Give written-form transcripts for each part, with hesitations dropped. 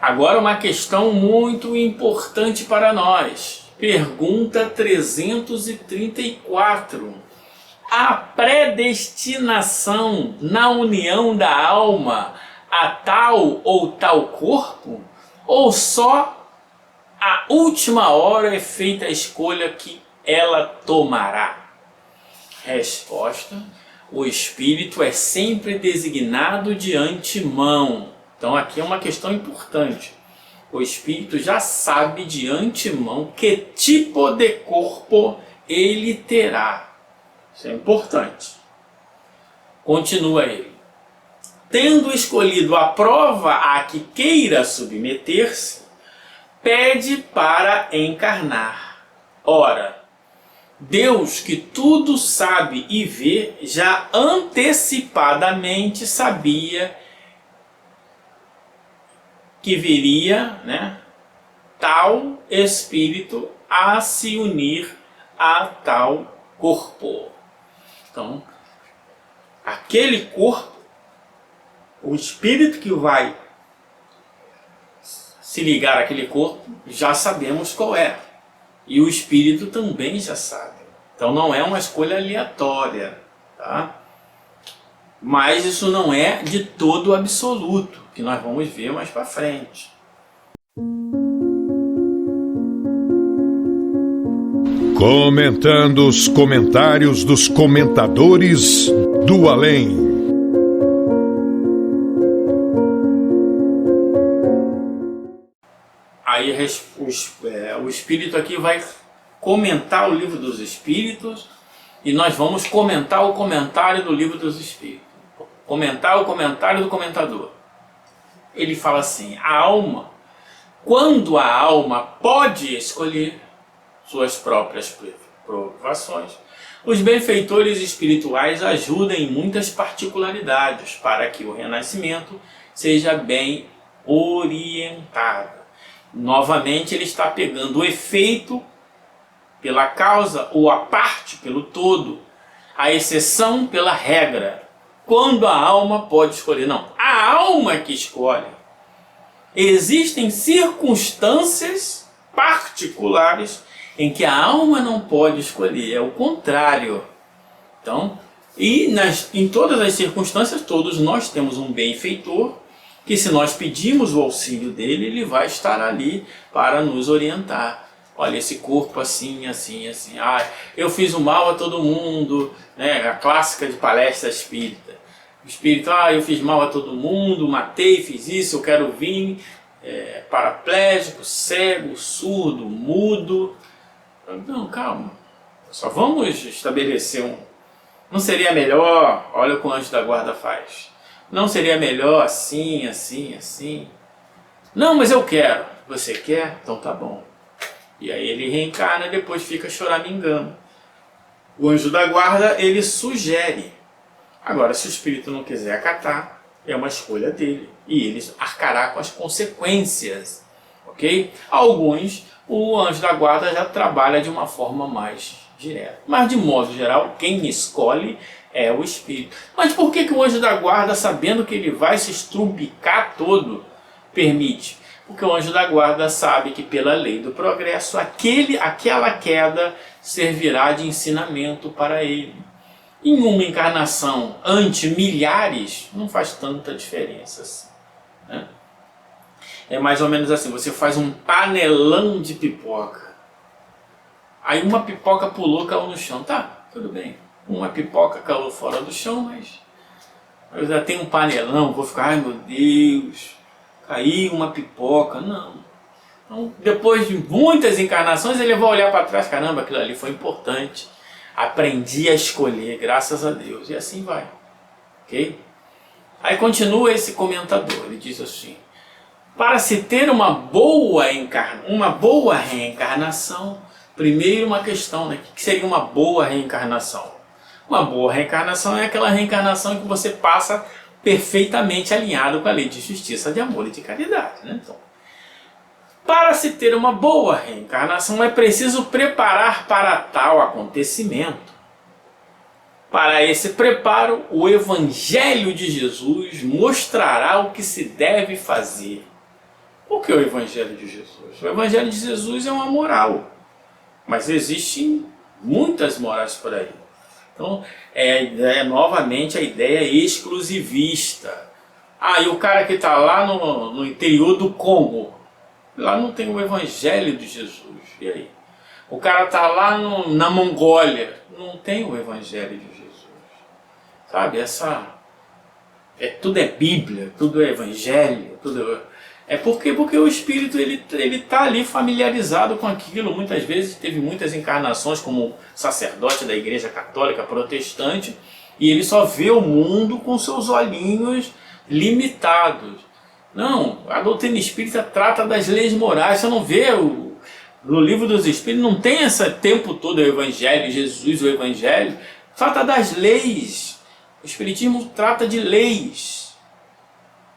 Agora uma questão muito importante para nós. Pergunta 334. A predestinação na união da alma a tal ou tal corpo? Ou só a última hora é feita a escolha que ela tomará? Resposta: o espírito é sempre designado de antemão. Então aqui é uma questão importante. O espírito já sabe de antemão que tipo de corpo ele terá. Isso é importante. Continua ele. Tendo escolhido a prova a que queira submeter-se, pede para encarnar. Ora, Deus, que tudo sabe e vê, já antecipadamente sabia que viria, tal espírito a se unir a tal corpo. Então, aquele corpo, o espírito que vai se ligar àquele corpo, já sabemos qual é. E o espírito também já sabe. Então não é uma escolha aleatória, tá? Mas isso não é de todo absoluto, que nós vamos ver mais para frente. Comentando os comentários dos comentadores do além. Aí o Espírito aqui vai comentar o Livro dos Espíritos e nós vamos comentar o comentário do Livro dos Espíritos. Comentar o comentário do comentador. Ele fala assim: a alma, quando a alma pode escolher suas próprias provações, os benfeitores espirituais ajudam em muitas particularidades para que o renascimento seja bem orientado. Novamente ele está pegando o efeito pela causa ou a parte pelo todo, a exceção pela regra. Quando a alma pode escolher? Não, a alma que escolhe. Existem circunstâncias particulares em que a alma não pode escolher, é o contrário. Então, em todas as circunstâncias, todos nós temos um benfeitor, que se nós pedimos o auxílio dele, ele vai estar ali para nos orientar. Olha, esse corpo assim, assim, assim. Ah, eu fiz o mal a todo mundo, a clássica de palestra espírita. O espírito, eu fiz mal a todo mundo, matei, fiz isso, eu quero vir paraplégico, cego, surdo, mudo. Não, calma. Só vamos estabelecer Não seria melhor, olha o que o anjo da guarda faz. Não seria melhor assim, assim, assim? Não, mas eu quero. Você quer? Então tá bom. E aí ele reencarna e depois fica choramingando. O anjo da guarda, ele sugere. Agora, se o espírito não quiser acatar, é uma escolha dele. E ele arcará com as consequências. Ok? Alguns, o anjo da guarda já trabalha de uma forma mais direta. Mas, de modo geral, quem escolhe é o espírito. Mas por que o anjo da guarda, sabendo que ele vai se estrubicar todo, permite? Porque o anjo da guarda sabe que pela lei do progresso, aquela queda servirá de ensinamento para ele. Em uma encarnação ante milhares, não faz tanta diferença assim, É mais ou menos assim, você faz um panelão de pipoca. Aí uma pipoca pulou, caiu no chão. Tá, tudo bem. Uma pipoca caiu fora do chão, mas eu já tenho um panelão, vou ficar, ai meu Deus, caiu uma pipoca. Não. Então, depois de muitas encarnações, ele vai olhar para trás, caramba, aquilo ali foi importante. Aprendi a escolher, graças a Deus. E assim vai. Ok? Aí continua esse comentador, ele diz assim: para se ter uma boa reencarnação, primeiro uma questão, O que seria uma boa reencarnação? Uma boa reencarnação é aquela reencarnação em que você passa perfeitamente alinhado com a lei de justiça, de amor e de caridade. Então, para se ter uma boa reencarnação, é preciso preparar para tal acontecimento. Para esse preparo, o Evangelho de Jesus mostrará o que se deve fazer. Por que o Evangelho de Jesus? O Evangelho de Jesus é uma moral, mas existem muitas morais por aí. Então, novamente a ideia exclusivista. E o cara que está lá no interior do Congo, lá não tem o Evangelho de Jesus. E aí? O cara está lá na Mongólia, não tem o Evangelho de Jesus. Sabe, tudo é Bíblia, tudo é Evangelho, tudo porque o Espírito ele tá ali familiarizado com aquilo. Muitas vezes teve muitas encarnações como sacerdote da Igreja Católica Protestante, e ele só vê o mundo com seus olhinhos limitados. Não, a doutrina espírita trata das leis morais. Você não vê no livro dos Espíritos, não tem esse tempo todo o Evangelho, Jesus, o Evangelho. Trata das leis. O Espiritismo trata de leis.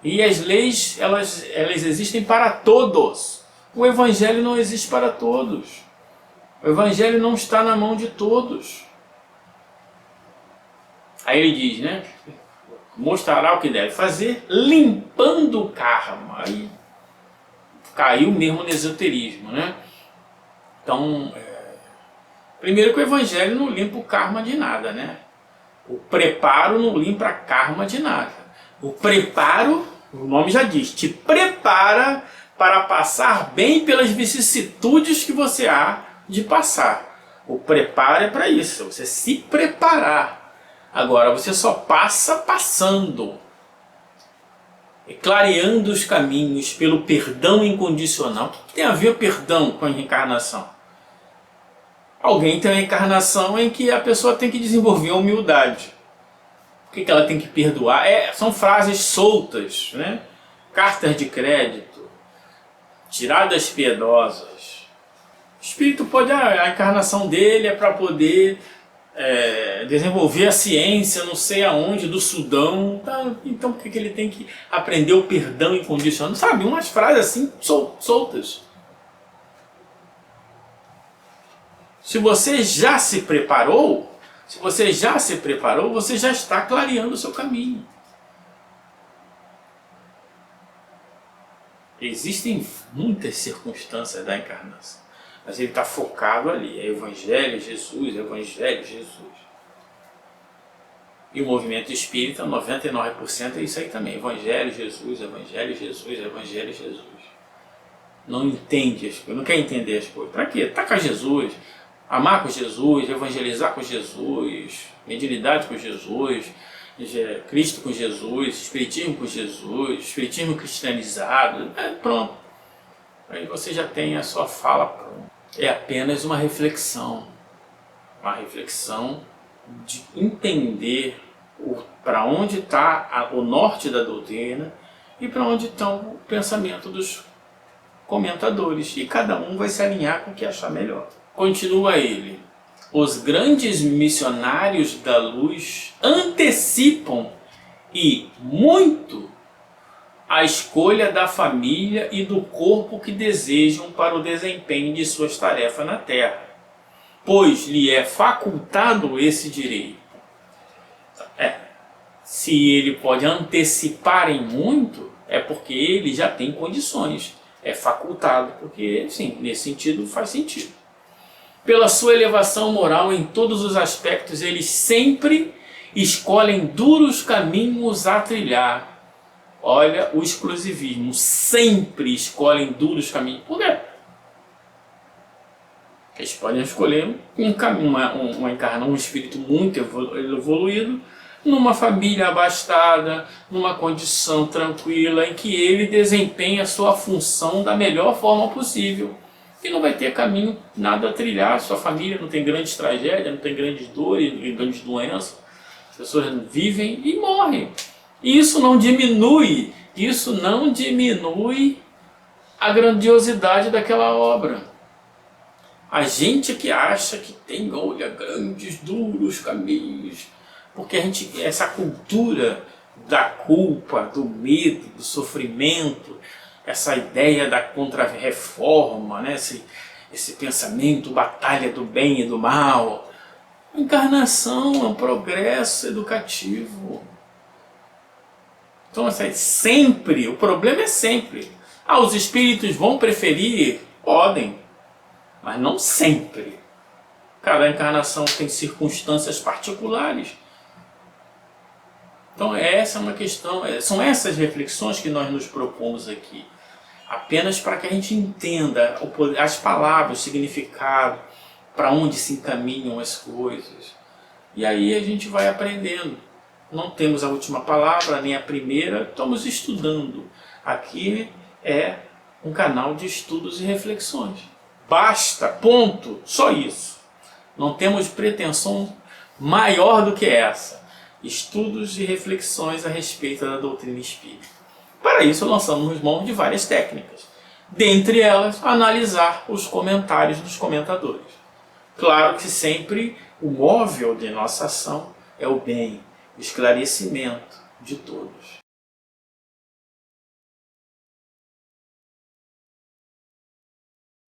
E as leis, elas existem para todos. O Evangelho não existe para todos. O Evangelho não está na mão de todos. Aí ele diz, né? Mostrará o que deve fazer, limpando o karma. Aí caiu mesmo no esoterismo, né? Então, primeiro que o Evangelho não limpa o karma de nada, né? O preparo não limpa karma de nada. O preparo, o nome já diz, te prepara para passar bem pelas vicissitudes que você há de passar. O preparo é para isso, você se preparar. Agora, você só passa passando. E clareando os caminhos pelo perdão incondicional. O que tem a ver o perdão com a reencarnação? Alguém tem uma encarnação em que a pessoa tem que desenvolver a humildade. O que ela tem que perdoar? São frases soltas, né? Cartas de crédito, tiradas piedosas. O espírito pode, a encarnação dele é para poder desenvolver a ciência, não sei aonde, do Sudão. Então por que ele tem que aprender o perdão incondicional? Sabe, umas frases assim soltas. Se você já se preparou, você já está clareando o seu caminho. Existem muitas circunstâncias da encarnação, mas ele está focado ali, é Evangelho, Jesus, Evangelho, Jesus. E o movimento espírita, 99% é isso aí também, Evangelho, Jesus, Evangelho, Jesus, Evangelho, Jesus. Não entende as coisas, não quer entender as coisas. Para quê? Está com Jesus. Amar com Jesus, evangelizar com Jesus, mediunidade com Jesus, Cristo com Jesus, Espiritismo com Jesus, Espiritismo cristianizado, pronto. Aí você já tem a sua fala pronta. É apenas uma reflexão de entender para onde está o norte da doutrina e para onde está o pensamento dos comentadores. E cada um vai se alinhar com o que achar melhor. Continua ele. Os grandes missionários da luz antecipam e muito a escolha da família e do corpo que desejam para o desempenho de suas tarefas na Terra, pois lhe é facultado esse direito. Se ele pode antecipar em muito, é porque ele já tem condições. É facultado, porque, sim, nesse sentido faz sentido. Pela sua elevação moral em todos os aspectos, eles sempre escolhem duros caminhos a trilhar. Olha o exclusivismo, sempre escolhem duros caminhos. Por quê? Eles podem escolher um espírito muito evoluído, numa família abastada, numa condição tranquila, em que ele desempenha a sua função da melhor forma possível. E não vai ter caminho nada a trilhar, sua família não tem grandes tragédias, não tem grandes dores, não tem grandes doenças. As pessoas vivem e morrem. E isso não diminui a grandiosidade daquela obra. A gente que acha que tem, olha, grandes, duros caminhos, porque essa cultura da culpa, do medo, do sofrimento, essa ideia da contra-reforma, né? esse pensamento, batalha do bem e do mal. A encarnação é um progresso educativo. Então, sempre, o problema é sempre. Ah, os espíritos vão preferir? Podem, mas não sempre. Cada encarnação tem circunstâncias particulares. Então essa é uma questão, são essas reflexões que nós nos propomos aqui. Apenas para que a gente entenda as palavras, o significado, para onde se encaminham as coisas. E aí a gente vai aprendendo. Não temos a última palavra, nem a primeira, estamos estudando. Aqui é um canal de estudos e reflexões. Basta, ponto, só isso. Não temos pretensão maior do que essa. Estudos e reflexões a respeito da doutrina espírita. Para isso lançamos mão de várias técnicas. Dentre elas, analisar os comentários dos comentadores. Claro que sempre o móvel de nossa ação é o bem, o esclarecimento de todos.